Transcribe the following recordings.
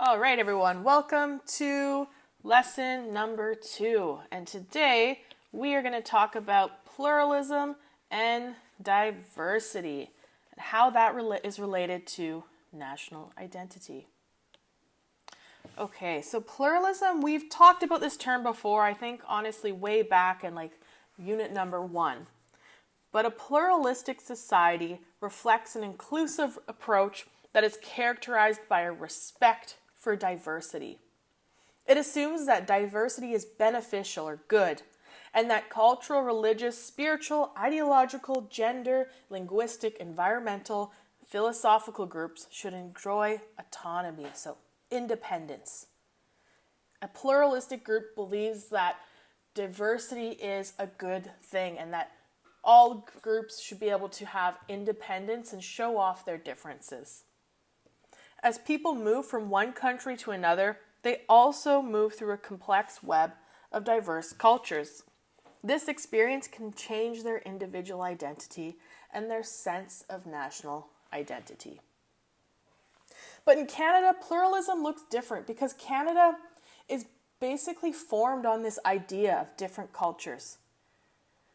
All right, everyone, welcome to lesson number 2. And today we are going to talk about pluralism and diversity and how that is related to national identity. Okay, so pluralism, we've talked about this term before, I think honestly way back in unit number 1. But a pluralistic society reflects an inclusive approach that is characterized by a respect for diversity. It assumes that diversity is beneficial or good, and that cultural, religious, spiritual, ideological, gender, linguistic, environmental, philosophical groups should enjoy autonomy, so independence. A pluralistic group believes that diversity is a good thing and that all groups should be able to have independence and show off their differences. As people move from one country to another, they also move through a complex web of diverse cultures. This experience can change their individual identity and their sense of national identity. But in Canada, pluralism looks different because Canada is basically formed on this idea of different cultures.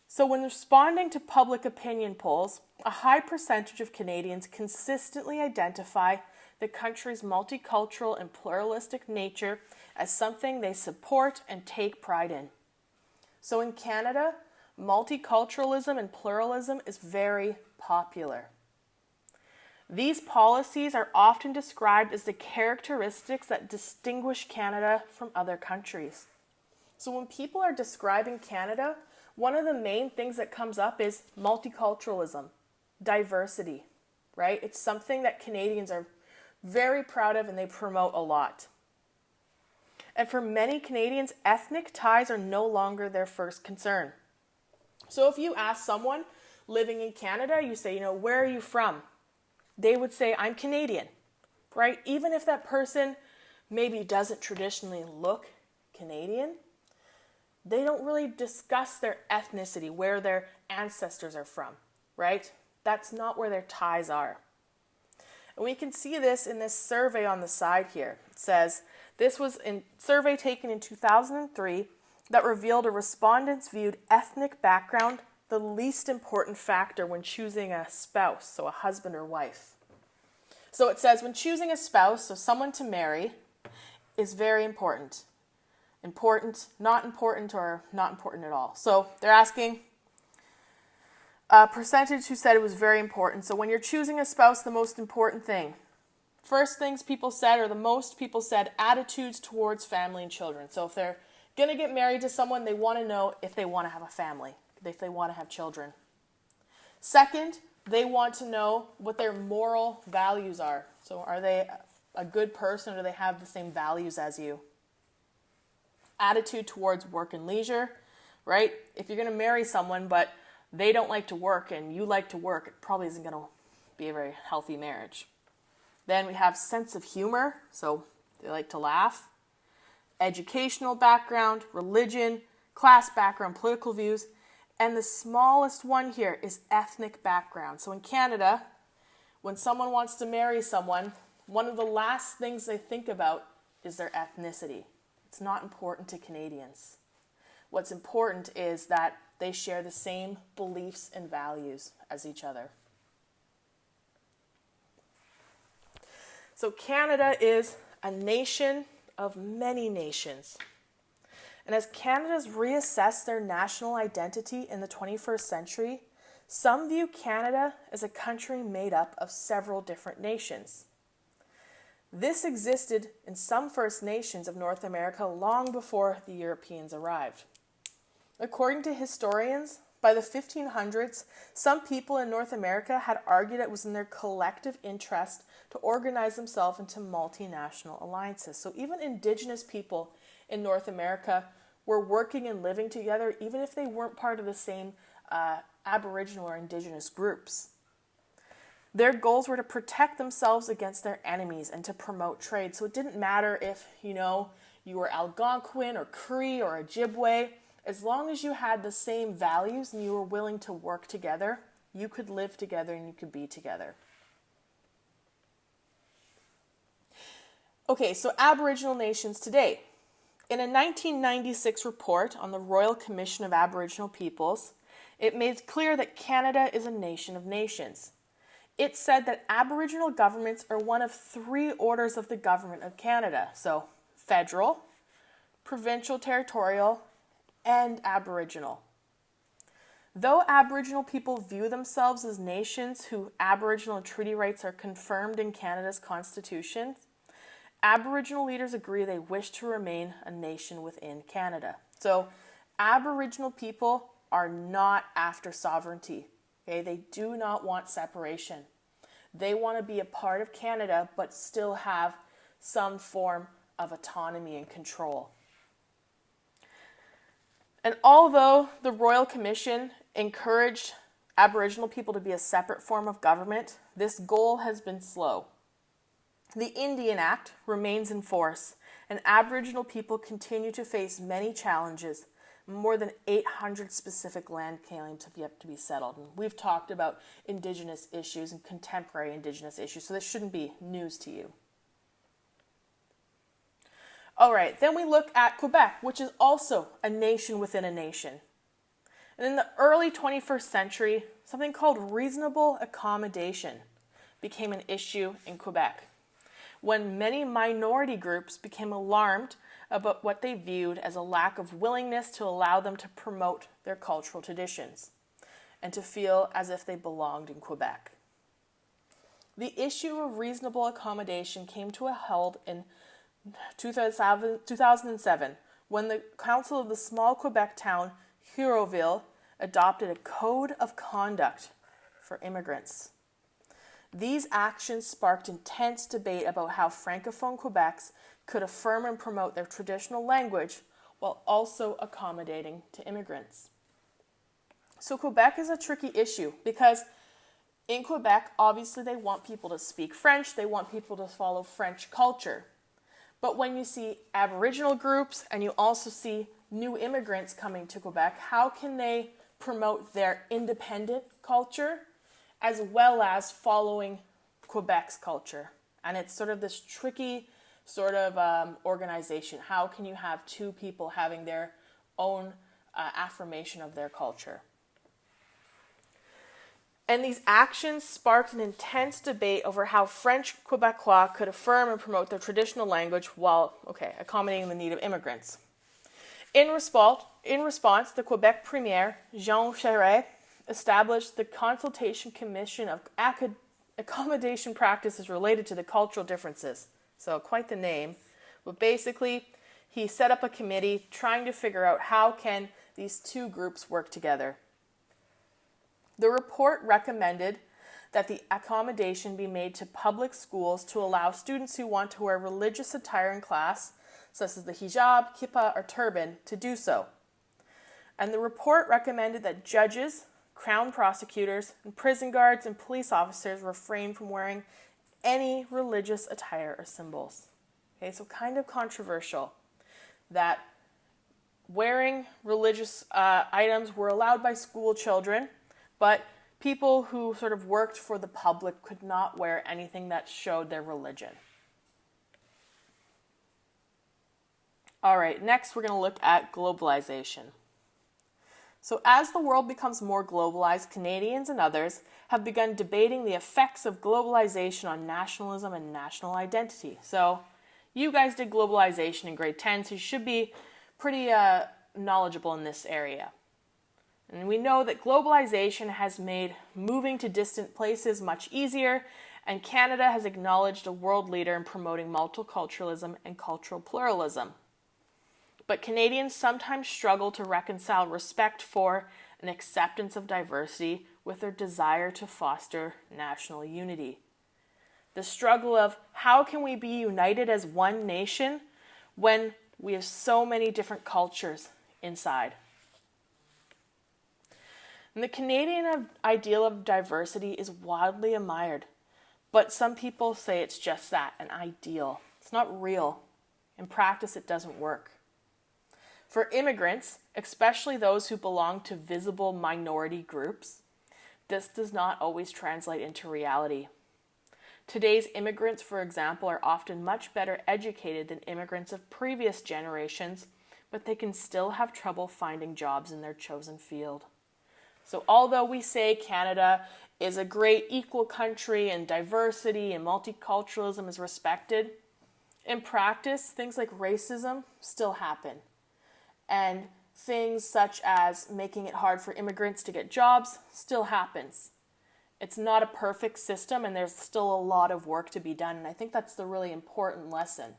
So when responding to public opinion polls, a high percentage of Canadians consistently identify the country's multicultural and pluralistic nature as something they support and take pride in. So in Canada, multiculturalism and pluralism is very popular. These policies are often described as the characteristics that distinguish Canada from other countries. So when people are describing Canada, one of the main things that comes up is multiculturalism, diversity, right? It's something that Canadians are very proud of and they promote a lot. And for many Canadians, ethnic ties are no longer their first concern. So if you ask someone living in Canada, you say, where are you from? They would say, I'm Canadian, right? Even if that person maybe doesn't traditionally look Canadian, they don't really discuss their ethnicity, where their ancestors are from, right? That's not where their ties are. And we can see this in this survey on the side here. It says, this was a survey taken in 2003 that revealed a respondents viewed ethnic background the least important factor when choosing a spouse, so a husband or wife. So it says when choosing a spouse, so someone to marry, is very important. Important, not important, or not important at all. So they're asking a percentage who said it was very important. So when you're choosing a spouse, the most important thing. First things people said, or the most people said, attitudes towards family and children. So if they're going to get married to someone, they want to know if they want to have a family, if they want to have children. Second, they want to know what their moral values are. So are they a good person, or do they have the same values as you? Attitude towards work and leisure, right? If you're going to marry someone, but they don't like to work and you like to work, it probably isn't going to be a very healthy marriage. Then we have sense of humor, so they like to laugh. Educational background, religion, class background, political views, and the smallest one here is ethnic background. So in Canada, when someone wants to marry someone, one of the last things they think about is their ethnicity. It's not important to Canadians. What's important is that they share the same beliefs and values as each other. So Canada is a nation of many nations. And as Canada's reassessed their national identity in the 21st century, some view Canada as a country made up of several different nations. This existed in some First Nations of North America long before the Europeans arrived. According to historians, by the 1500s, some people in North America had argued it was in their collective interest to organize themselves into multinational alliances. So even Indigenous people in North America were working and living together, even if they weren't part of the same Aboriginal or Indigenous groups. Their goals were to protect themselves against their enemies and to promote trade. So it didn't matter if, you were Algonquin or Cree or Ojibwe. As long as you had the same values and you were willing to work together, you could live together and you could be together. Okay, so Aboriginal nations today. In a 1996 report on the Royal Commission of Aboriginal Peoples, it made clear that Canada is a nation of nations. It said that Aboriginal governments are one of three orders of the Government of Canada. So, federal, provincial territorial, and Aboriginal. Though Aboriginal people view themselves as nations whose Aboriginal treaty rights are confirmed in Canada's Constitution, Aboriginal leaders agree they wish to remain a nation within Canada. So, Aboriginal people are not after sovereignty. Okay? They do not want separation. They want to be a part of Canada, but still have some form of autonomy and control. And although the Royal Commission encouraged Aboriginal people to be a separate form of government, this goal has been slow. The Indian Act remains in force, and Aboriginal people continue to face many challenges. More than 800 specific land claims have yet to be settled. And we've talked about Indigenous issues and contemporary Indigenous issues, so this shouldn't be news to you. All right, then we look at Quebec, which is also a nation within a nation. And in the early 21st century, something called reasonable accommodation became an issue in Quebec, when many minority groups became alarmed about what they viewed as a lack of willingness to allow them to promote their cultural traditions and to feel as if they belonged in Quebec. The issue of reasonable accommodation came to a halt in 2007 when the Council of the small Quebec town Hérouville adopted a code of conduct for immigrants. These actions sparked intense debate about how Francophone Quebecs could affirm and promote their traditional language while also accommodating to immigrants. So Quebec is a tricky issue because in Quebec, obviously they want people to speak French, they want people to follow French culture. But when you see Aboriginal groups and you also see new immigrants coming to Quebec, how can they promote their independent culture as well as following Quebec's culture? And it's sort of this tricky sort of organization. How can you have two people having their own affirmation of their culture? And these actions sparked an intense debate over how French Quebecois could affirm and promote their traditional language while, accommodating the need of immigrants. In response, the Quebec Premier, Jean Charest, established the Consultation Commission of Accommodation Practices Related to the Cultural Differences. So quite the name. But basically, he set up a committee trying to figure out how can these two groups work together. The report recommended that the accommodation be made to public schools to allow students who want to wear religious attire in class, such as the hijab, kippah, or turban, to do so. And the report recommended that judges, crown prosecutors, and prison guards and police officers refrain from wearing any religious attire or symbols. Okay, so kind of controversial that wearing religious items were allowed by school children, but people who sort of worked for the public could not wear anything that showed their religion. All right, next we're going to look at globalization. So as the world becomes more globalized, Canadians and others have begun debating the effects of globalization on nationalism and national identity. So you guys did globalization in grade 10, so you should be pretty knowledgeable in this area. And we know that globalization has made moving to distant places much easier, and Canada has acknowledged a world leader in promoting multiculturalism and cultural pluralism. But Canadians sometimes struggle to reconcile respect for and acceptance of diversity with their desire to foster national unity. The struggle of how can we be united as one nation when we have so many different cultures inside. And the Canadian ideal of diversity is widely admired, but some people say it's just that, an ideal. It's not real. In practice, it doesn't work. For immigrants, especially those who belong to visible minority groups, this does not always translate into reality. Today's immigrants, for example, are often much better educated than immigrants of previous generations, but they can still have trouble finding jobs in their chosen field. So although we say Canada is a great equal country and diversity and multiculturalism is respected, in practice, things like racism still happen. And things such as making it hard for immigrants to get jobs still happens. It's not a perfect system and there's still a lot of work to be done. And I think that's the really important lesson.